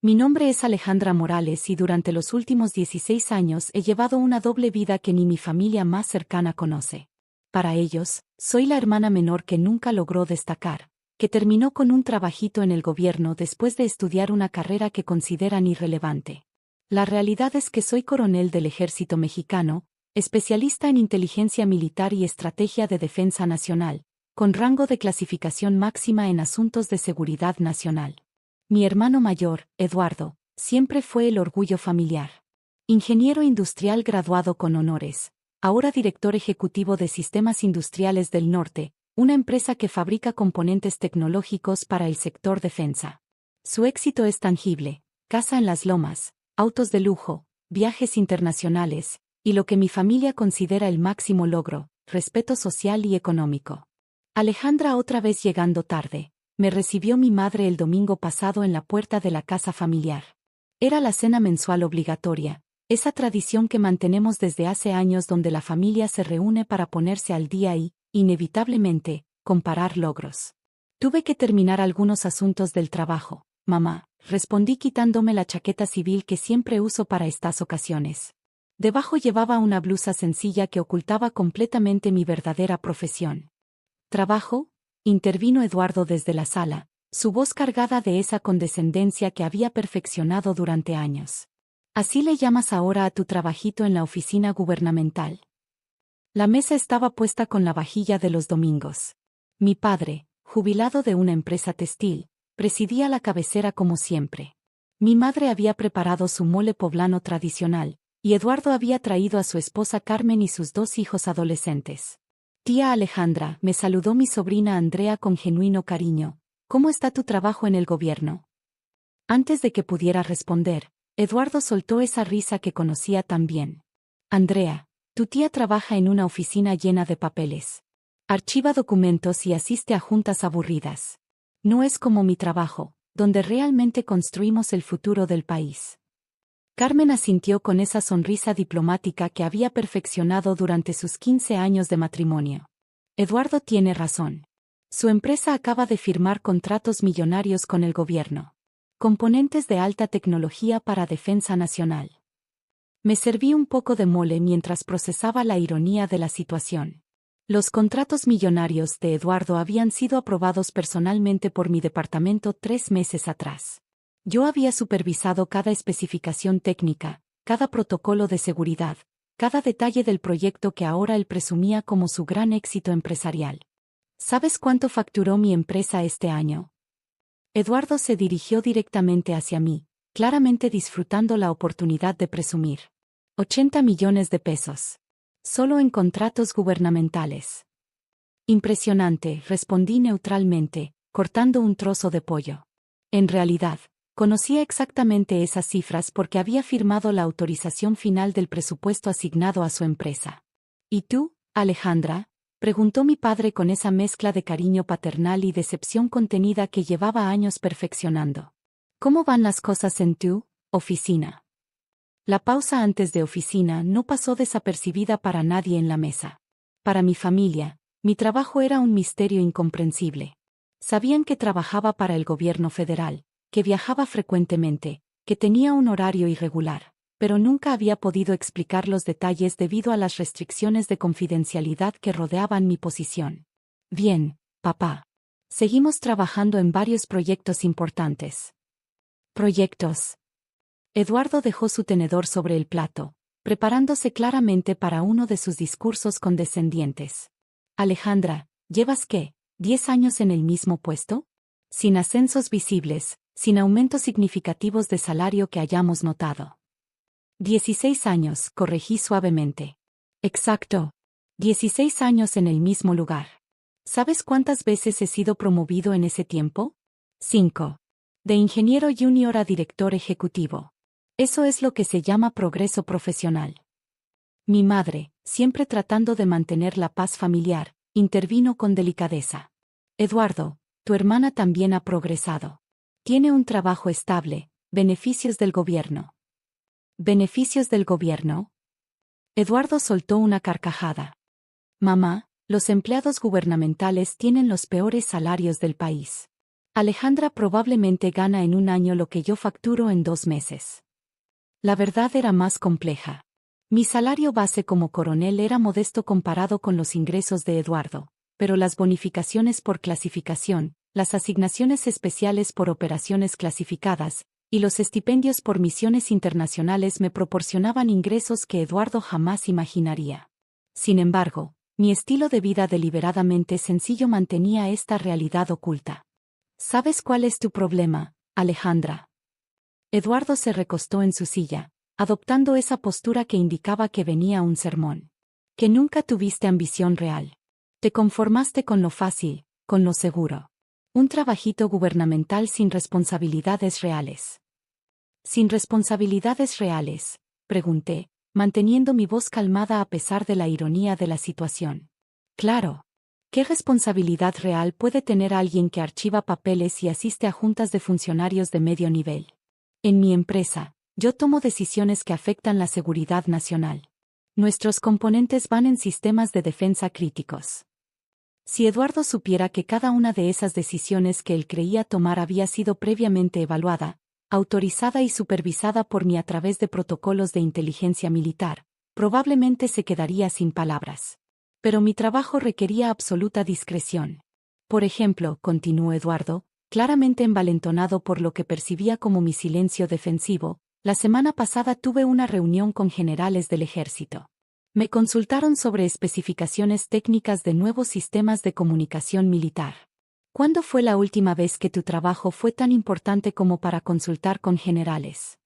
Mi nombre es Alejandra Morales y durante los últimos 16 años he llevado una doble vida que ni mi familia más cercana conoce. Para ellos, soy la hermana menor que nunca logró destacar, que terminó con un trabajito en el gobierno después de estudiar una carrera que consideran irrelevante. La realidad es que soy coronel del Ejército Mexicano, especialista en inteligencia militar y estrategia de defensa nacional, con rango de clasificación máxima en asuntos de seguridad nacional. Mi hermano mayor, Eduardo, siempre fue el orgullo familiar. Ingeniero industrial graduado con honores, ahora director ejecutivo de Sistemas Industriales del Norte, una empresa que fabrica componentes tecnológicos para el sector defensa. Su éxito es tangible: casa en las lomas, autos de lujo, viajes internacionales, y lo que mi familia considera el máximo logro, respeto social y económico. Alejandra, otra vez llegando tarde. Me recibió mi madre el domingo pasado en la puerta de la casa familiar. Era la cena mensual obligatoria, esa tradición que mantenemos desde hace años donde la familia se reúne para ponerse al día y, inevitablemente, comparar logros. Tuve que terminar algunos asuntos del trabajo, mamá, respondí quitándome la chaqueta civil que siempre uso para estas ocasiones. Debajo llevaba una blusa sencilla que ocultaba completamente mi verdadera profesión. ¿Trabajo? Intervino Eduardo desde la sala, su voz cargada de esa condescendencia que había perfeccionado durante años. ¿Así le llamas ahora a tu trabajito en la oficina gubernamental? La mesa estaba puesta con la vajilla de los domingos. Mi padre, jubilado de una empresa textil, presidía la cabecera como siempre. Mi madre había preparado su mole poblano tradicional, y Eduardo había traído a su esposa Carmen y sus 2 hijos adolescentes. Tía Alejandra, me saludó mi sobrina Andrea con genuino cariño. ¿Cómo está tu trabajo en el gobierno? Antes de que pudiera responder, Eduardo soltó esa risa que conocía tan bien. Andrea, tu tía trabaja en una oficina llena de papeles. Archiva documentos y asiste a juntas aburridas. No es como mi trabajo, donde realmente construimos el futuro del país. Carmen asintió con esa sonrisa diplomática que había perfeccionado durante sus 15 años de matrimonio. Eduardo tiene razón. Su empresa acaba de firmar contratos millonarios con el gobierno. Componentes de alta tecnología para defensa nacional. Me serví un poco de mole mientras procesaba la ironía de la situación. Los contratos millonarios de Eduardo habían sido aprobados personalmente por mi departamento 3 meses atrás. Yo había supervisado cada especificación técnica, cada protocolo de seguridad, cada detalle del proyecto que ahora él presumía como su gran éxito empresarial. ¿Sabes cuánto facturó mi empresa este año? Eduardo se dirigió directamente hacia mí, claramente disfrutando la oportunidad de presumir. 80 millones de pesos. Solo en contratos gubernamentales. Impresionante, respondí neutralmente, cortando un trozo de pollo. En realidad, conocía exactamente esas cifras porque había firmado la autorización final del presupuesto asignado a su empresa. ¿Y tú, Alejandra?, preguntó mi padre con esa mezcla de cariño paternal y decepción contenida que llevaba años perfeccionando. ¿Cómo van las cosas en tu oficina? La pausa antes de oficina no pasó desapercibida para nadie en la mesa. Para mi familia, mi trabajo era un misterio incomprensible. Sabían que trabajaba para el gobierno federal, que viajaba frecuentemente, que tenía un horario irregular, pero nunca había podido explicar los detalles debido a las restricciones de confidencialidad que rodeaban mi posición. Bien, papá. Seguimos trabajando en varios proyectos importantes. ¿Proyectos? Eduardo dejó su tenedor sobre el plato, preparándose claramente para uno de sus discursos condescendientes. Alejandra, ¿llevas qué? ¿10 años en el mismo puesto? Sin ascensos visibles, sin aumentos significativos de salario que hayamos notado. 16 años, corregí suavemente. Exacto. 16 años en el mismo lugar. ¿Sabes cuántas veces he sido promovido en ese tiempo? 5. De ingeniero junior a director ejecutivo. Eso es lo que se llama progreso profesional. Mi madre, siempre tratando de mantener la paz familiar, intervino con delicadeza. Eduardo, tu hermana también ha progresado. Tiene un trabajo estable, beneficios del gobierno. ¿Beneficios del gobierno? Eduardo soltó una carcajada. Mamá, los empleados gubernamentales tienen los peores salarios del país. Alejandra probablemente gana en un año lo que yo facturo en 2 meses. La verdad era más compleja. Mi salario base como coronel era modesto comparado con los ingresos de Eduardo, pero las bonificaciones por clasificación, las asignaciones especiales por operaciones clasificadas, y los estipendios por misiones internacionales me proporcionaban ingresos que Eduardo jamás imaginaría. Sin embargo, mi estilo de vida deliberadamente sencillo mantenía esta realidad oculta. ¿Sabes cuál es tu problema, Alejandra? Eduardo se recostó en su silla, adoptando esa postura que indicaba que venía un sermón. Que nunca tuviste ambición real. Te conformaste con lo fácil, con lo seguro. Un trabajito gubernamental sin responsabilidades reales. ¿Sin responsabilidades reales?, pregunté, manteniendo mi voz calmada a pesar de la ironía de la situación. Claro. ¿Qué responsabilidad real puede tener alguien que archiva papeles y asiste a juntas de funcionarios de medio nivel? En mi empresa, yo tomo decisiones que afectan la seguridad nacional. Nuestros componentes van en sistemas de defensa críticos. Si Eduardo supiera que cada una de esas decisiones que él creía tomar había sido previamente evaluada, autorizada y supervisada por mí a través de protocolos de inteligencia militar, probablemente se quedaría sin palabras. Pero mi trabajo requería absoluta discreción. Por ejemplo, continuó Eduardo, claramente envalentonado por lo que percibía como mi silencio defensivo, la semana pasada tuve una reunión con generales del ejército. Me consultaron sobre especificaciones técnicas de nuevos sistemas de comunicación militar. ¿Cuándo fue la última vez que tu trabajo fue tan importante como para consultar con generales?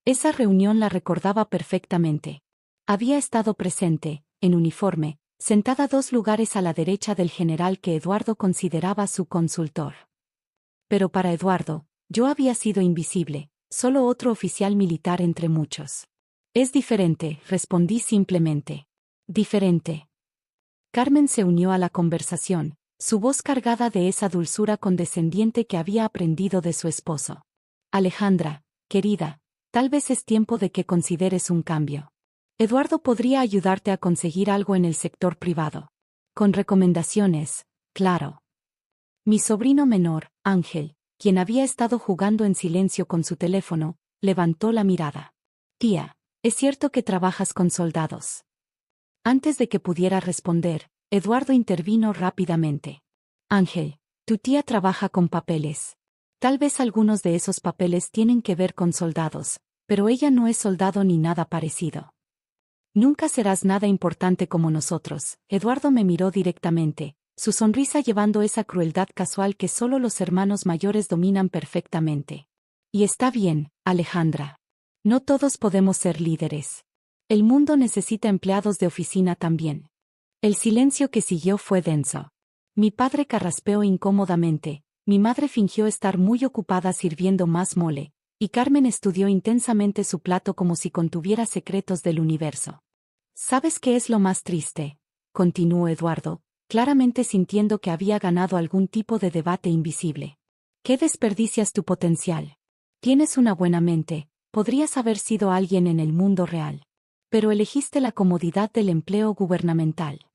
Esa reunión la recordaba perfectamente. Había estado presente, en uniforme, sentada 2 lugares a la derecha del general que Eduardo consideraba su consultor. Pero para Eduardo, yo había sido invisible, solo otro oficial militar entre muchos. Es diferente, respondí simplemente. Diferente. Carmen se unió a la conversación, su voz cargada de esa dulzura condescendiente que había aprendido de su esposo. Alejandra, querida, tal vez es tiempo de que consideres un cambio. Eduardo podría ayudarte a conseguir algo en el sector privado. Con recomendaciones, claro. Mi sobrino menor, Ángel, quien había estado jugando en silencio con su teléfono, levantó la mirada. Tía, ¿es cierto que trabajas con soldados? Antes de que pudiera responder, Eduardo intervino rápidamente. Ángel, tu tía trabaja con papeles. Tal vez algunos de esos papeles tienen que ver con soldados, pero ella no es soldado ni nada parecido. Nunca serás nada importante como nosotros. Eduardo me miró directamente, su sonrisa llevando esa crueldad casual que solo los hermanos mayores dominan perfectamente. Y está bien, Alejandra. No todos podemos ser líderes. El mundo necesita empleados de oficina también. El silencio que siguió fue denso. Mi padre carraspeó incómodamente, mi madre fingió estar muy ocupada sirviendo más mole, y Carmen estudió intensamente su plato como si contuviera secretos del universo. ¿Sabes qué es lo más triste?, continuó Eduardo, claramente sintiendo que había ganado algún tipo de debate invisible. ¿Qué desperdicias tu potencial? Tienes una buena mente, podrías haber sido alguien en el mundo real. Pero elegiste la comodidad del empleo gubernamental.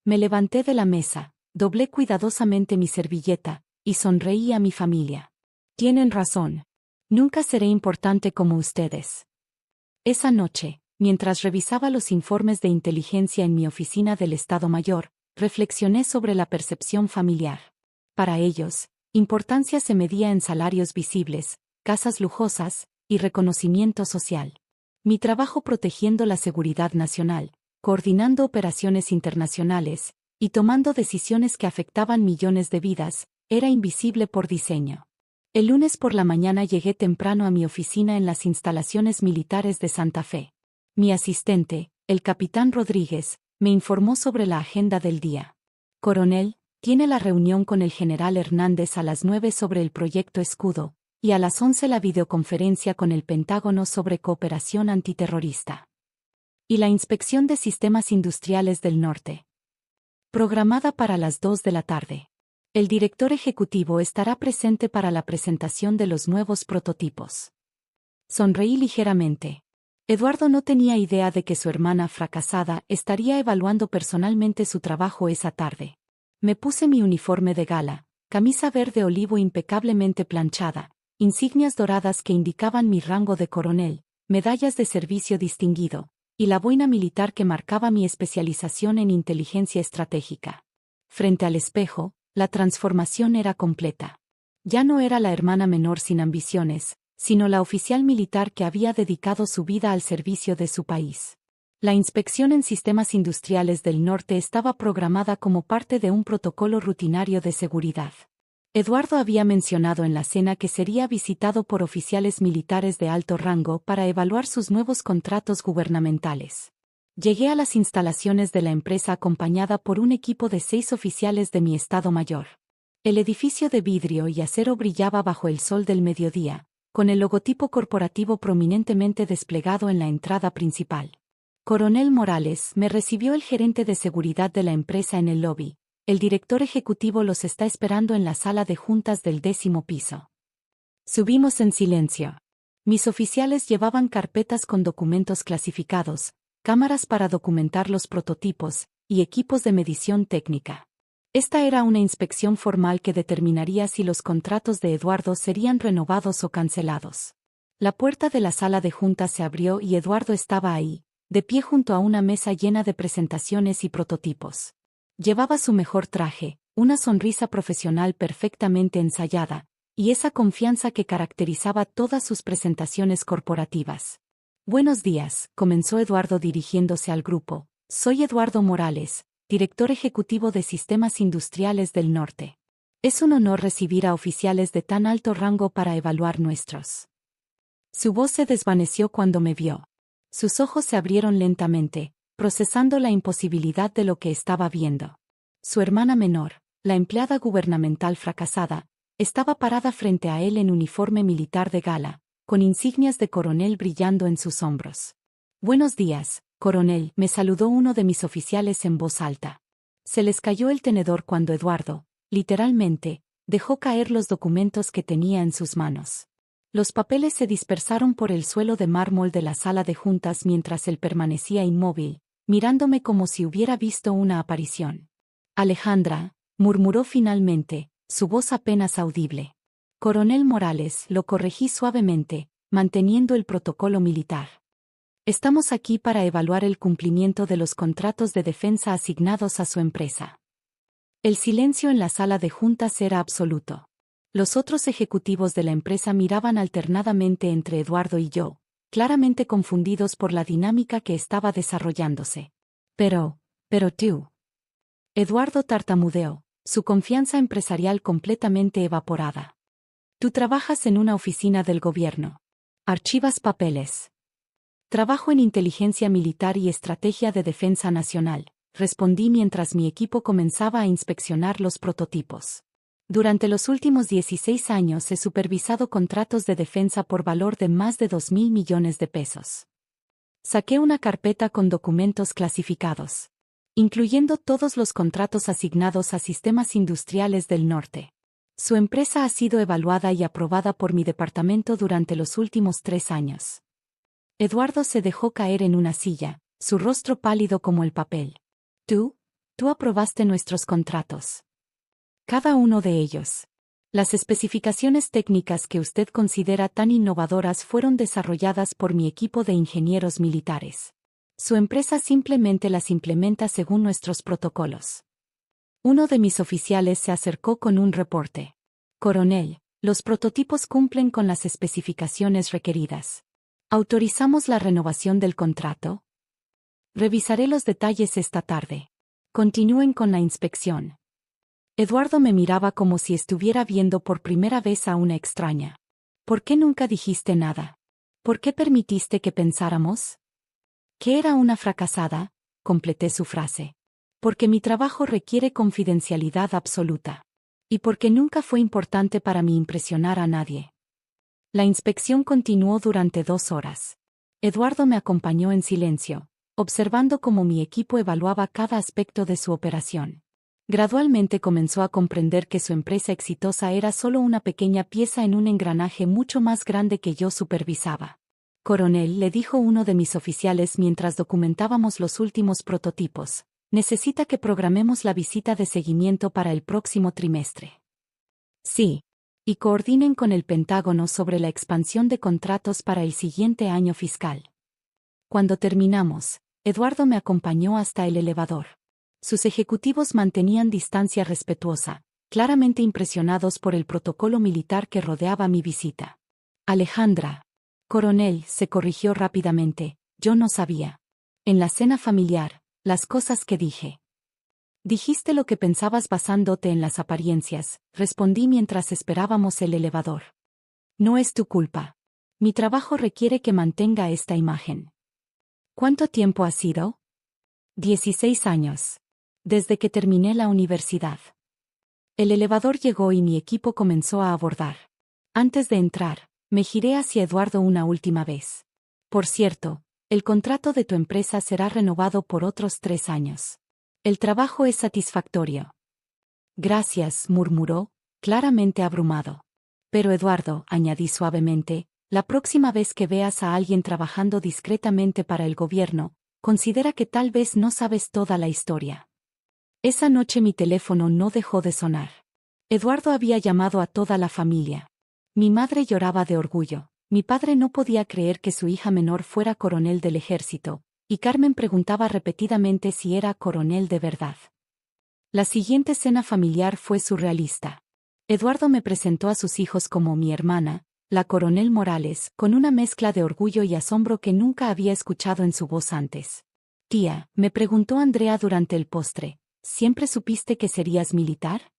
Me levanté de la mesa, doblé cuidadosamente mi servilleta, y sonreí a mi familia. Tienen razón. Nunca seré importante como ustedes. Esa noche, mientras revisaba los informes de inteligencia en mi oficina del Estado Mayor, reflexioné sobre la percepción familiar. Para ellos, importancia se medía en salarios visibles, casas lujosas, y reconocimiento social. Mi trabajo protegiendo la seguridad nacional, coordinando operaciones internacionales, y tomando decisiones que afectaban millones de vidas, era invisible por diseño. El lunes por la mañana llegué temprano a mi oficina en las instalaciones militares de Santa Fe. Mi asistente, el capitán Rodríguez, me informó sobre la agenda del día. Coronel, tiene la reunión con el general Hernández a las 9 sobre el proyecto Escudo, y a las 11 la videoconferencia con el Pentágono sobre cooperación antiterrorista. Y la inspección de sistemas industriales del norte. Programada para las 2 de la tarde. El director ejecutivo estará presente para la presentación de los nuevos prototipos. Sonreí ligeramente. Eduardo no tenía idea de que su hermana fracasada estaría evaluando personalmente su trabajo esa tarde. Me puse mi uniforme de gala, camisa verde olivo impecablemente planchada, insignias doradas que indicaban mi rango de coronel, medallas de servicio distinguido, y la boina militar que marcaba mi especialización en inteligencia estratégica. Frente al espejo, la transformación era completa. Ya no era la hermana menor sin ambiciones, sino la oficial militar que había dedicado su vida al servicio de su país. La inspección en sistemas industriales del norte estaba programada como parte de un protocolo rutinario de seguridad. Eduardo había mencionado en la cena que sería visitado por oficiales militares de alto rango para evaluar sus nuevos contratos gubernamentales. Llegué a las instalaciones de la empresa acompañada por un equipo de 6 oficiales de mi estado mayor. El edificio de vidrio y acero brillaba bajo el sol del mediodía, con el logotipo corporativo prominentemente desplegado en la entrada principal. Coronel Morales, me recibió el gerente de seguridad de la empresa en el lobby. El director ejecutivo los está esperando en la sala de juntas del 10º piso. Subimos en silencio. Mis oficiales llevaban carpetas con documentos clasificados, cámaras para documentar los prototipos, y equipos de medición técnica. Esta era una inspección formal que determinaría si los contratos de Eduardo serían renovados o cancelados. La puerta de la sala de juntas se abrió y Eduardo estaba ahí, de pie junto a una mesa llena de presentaciones y prototipos. Llevaba su mejor traje, una sonrisa profesional perfectamente ensayada, y esa confianza que caracterizaba todas sus presentaciones corporativas. Buenos días, comenzó Eduardo dirigiéndose al grupo. Soy Eduardo Morales, director ejecutivo de Sistemas Industriales del Norte. Es un honor recibir a oficiales de tan alto rango para evaluar nuestros. Su voz se desvaneció cuando me vio. Sus ojos se abrieron lentamente, procesando la imposibilidad de lo que estaba viendo. Su hermana menor, la empleada gubernamental fracasada, estaba parada frente a él en uniforme militar de gala, con insignias de coronel brillando en sus hombros. Buenos días, coronel, me saludó uno de mis oficiales en voz alta. Se les cayó el tenedor cuando Eduardo, literalmente, dejó caer los documentos que tenía en sus manos. Los papeles se dispersaron por el suelo de mármol de la sala de juntas mientras él permanecía inmóvil, mirándome como si hubiera visto una aparición. Alejandra, murmuró finalmente, su voz apenas audible. Coronel Morales, lo corregí suavemente, manteniendo el protocolo militar. Estamos aquí para evaluar el cumplimiento de los contratos de defensa asignados a su empresa. El silencio en la sala de juntas era absoluto. Los otros ejecutivos de la empresa miraban alternadamente entre Eduardo y yo, claramente confundidos por la dinámica que estaba desarrollándose. Pero tú. Eduardo tartamudeó, su confianza empresarial completamente evaporada. Tú trabajas en una oficina del gobierno. Archivas papeles. Trabajo en inteligencia militar y estrategia de defensa nacional, respondí mientras mi equipo comenzaba a inspeccionar los prototipos. Durante los últimos 16 años he supervisado contratos de defensa por valor de más de 2.000 millones de pesos. Saqué una carpeta con documentos clasificados, incluyendo todos los contratos asignados a Sistemas Industriales del Norte. Su empresa ha sido evaluada y aprobada por mi departamento durante los últimos 3 años. Eduardo se dejó caer en una silla, su rostro pálido como el papel. Tú aprobaste nuestros contratos. Cada uno de ellos. Las especificaciones técnicas que usted considera tan innovadoras fueron desarrolladas por mi equipo de ingenieros militares. Su empresa simplemente las implementa según nuestros protocolos. Uno de mis oficiales se acercó con un reporte. Coronel, los prototipos cumplen con las especificaciones requeridas. ¿Autorizamos la renovación del contrato? Revisaré los detalles esta tarde. Continúen con la inspección. Eduardo me miraba como si estuviera viendo por primera vez a una extraña. ¿Por qué nunca dijiste nada? ¿Por qué permitiste que pensáramos que era una fracasada? Completé su frase. Porque mi trabajo requiere confidencialidad absoluta. Y porque nunca fue importante para mí impresionar a nadie. La inspección continuó durante 2 horas. Eduardo me acompañó en silencio, observando cómo mi equipo evaluaba cada aspecto de su operación. Gradualmente comenzó a comprender que su empresa exitosa era solo una pequeña pieza en un engranaje mucho más grande que yo supervisaba. Coronel, le dijo uno de mis oficiales mientras documentábamos los últimos prototipos, necesita que programemos la visita de seguimiento para el próximo trimestre. Sí. Y coordinen con el Pentágono sobre la expansión de contratos para el siguiente año fiscal. Cuando terminamos, Eduardo me acompañó hasta el elevador. Sus ejecutivos mantenían distancia respetuosa, claramente impresionados por el protocolo militar que rodeaba mi visita. Alejandra. Coronel, se corrigió rápidamente, yo no sabía. En la cena familiar, las cosas que dije. Dijiste lo que pensabas basándote en las apariencias, respondí mientras esperábamos el elevador. No es tu culpa. Mi trabajo requiere que mantenga esta imagen. ¿Cuánto tiempo ha sido? 16 años. Desde que terminé la universidad. El elevador llegó y mi equipo comenzó a abordar. Antes de entrar, me giré hacia Eduardo una última vez. Por cierto, el contrato de tu empresa será renovado por otros 3 años. El trabajo es satisfactorio. Gracias, murmuró, claramente abrumado. Pero Eduardo, añadí suavemente, la próxima vez que veas a alguien trabajando discretamente para el gobierno, considera que tal vez no sabes toda la historia. Esa noche mi teléfono no dejó de sonar. Eduardo había llamado a toda la familia. Mi madre lloraba de orgullo, mi padre no podía creer que su hija menor fuera coronel del ejército, y Carmen preguntaba repetidamente si era coronel de verdad. La siguiente cena familiar fue surrealista. Eduardo me presentó a sus hijos como mi hermana, la coronel Morales, con una mezcla de orgullo y asombro que nunca había escuchado en su voz antes. Tía, me preguntó Andrea durante el postre, ¿siempre supiste que serías militar?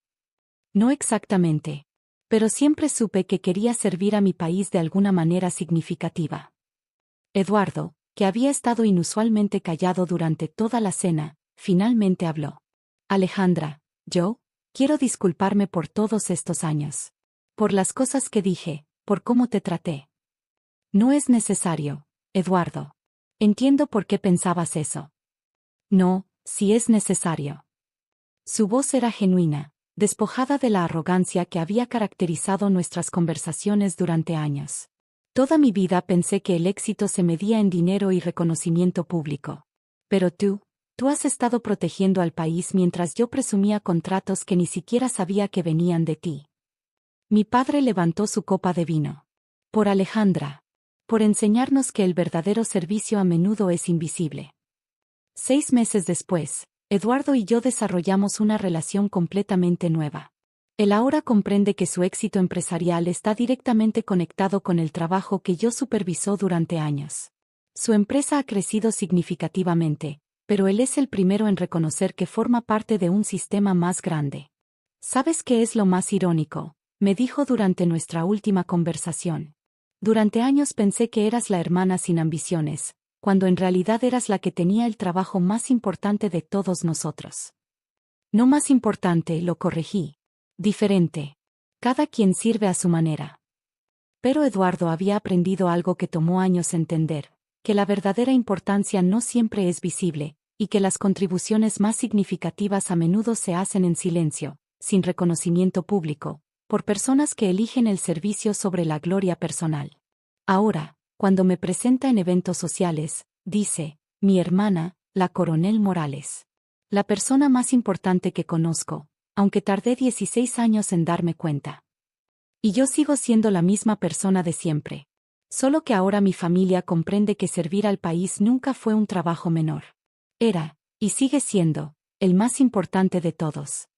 No exactamente. Pero siempre supe que quería servir a mi país de alguna manera significativa. Eduardo, que había estado inusualmente callado durante toda la cena, finalmente habló. Alejandra, yo, quiero disculparme por todos estos años. Por las cosas que dije, por cómo te traté. No es necesario, Eduardo. Entiendo por qué pensabas eso. No, si es necesario. Su voz era genuina, despojada de la arrogancia que había caracterizado nuestras conversaciones durante años. Toda mi vida pensé que el éxito se medía en dinero y reconocimiento público. Pero tú has estado protegiendo al país mientras yo presumía contratos que ni siquiera sabía que venían de ti. Mi padre levantó su copa de vino. Por Alejandra. Por enseñarnos que el verdadero servicio a menudo es invisible. 6 meses después, Eduardo y yo desarrollamos una relación completamente nueva. Él ahora comprende que su éxito empresarial está directamente conectado con el trabajo que yo supervisó durante años. Su empresa ha crecido significativamente, pero él es el primero en reconocer que forma parte de un sistema más grande. ¿Sabes qué es lo más irónico?, me dijo durante nuestra última conversación. Durante años pensé que eras la hermana sin ambiciones, cuando en realidad eras la que tenía el trabajo más importante de todos nosotros. No más importante, lo corregí. Diferente. Cada quien sirve a su manera. Pero Eduardo había aprendido algo que tomó años entender, que la verdadera importancia no siempre es visible, y que las contribuciones más significativas a menudo se hacen en silencio, sin reconocimiento público, por personas que eligen el servicio sobre la gloria personal. Ahora, cuando me presenta en eventos sociales, dice, mi hermana, la coronel Morales. La persona más importante que conozco, aunque tardé 16 años en darme cuenta. Y yo sigo siendo la misma persona de siempre. Solo que ahora mi familia comprende que servir al país nunca fue un trabajo menor. Era, y sigue siendo, el más importante de todos.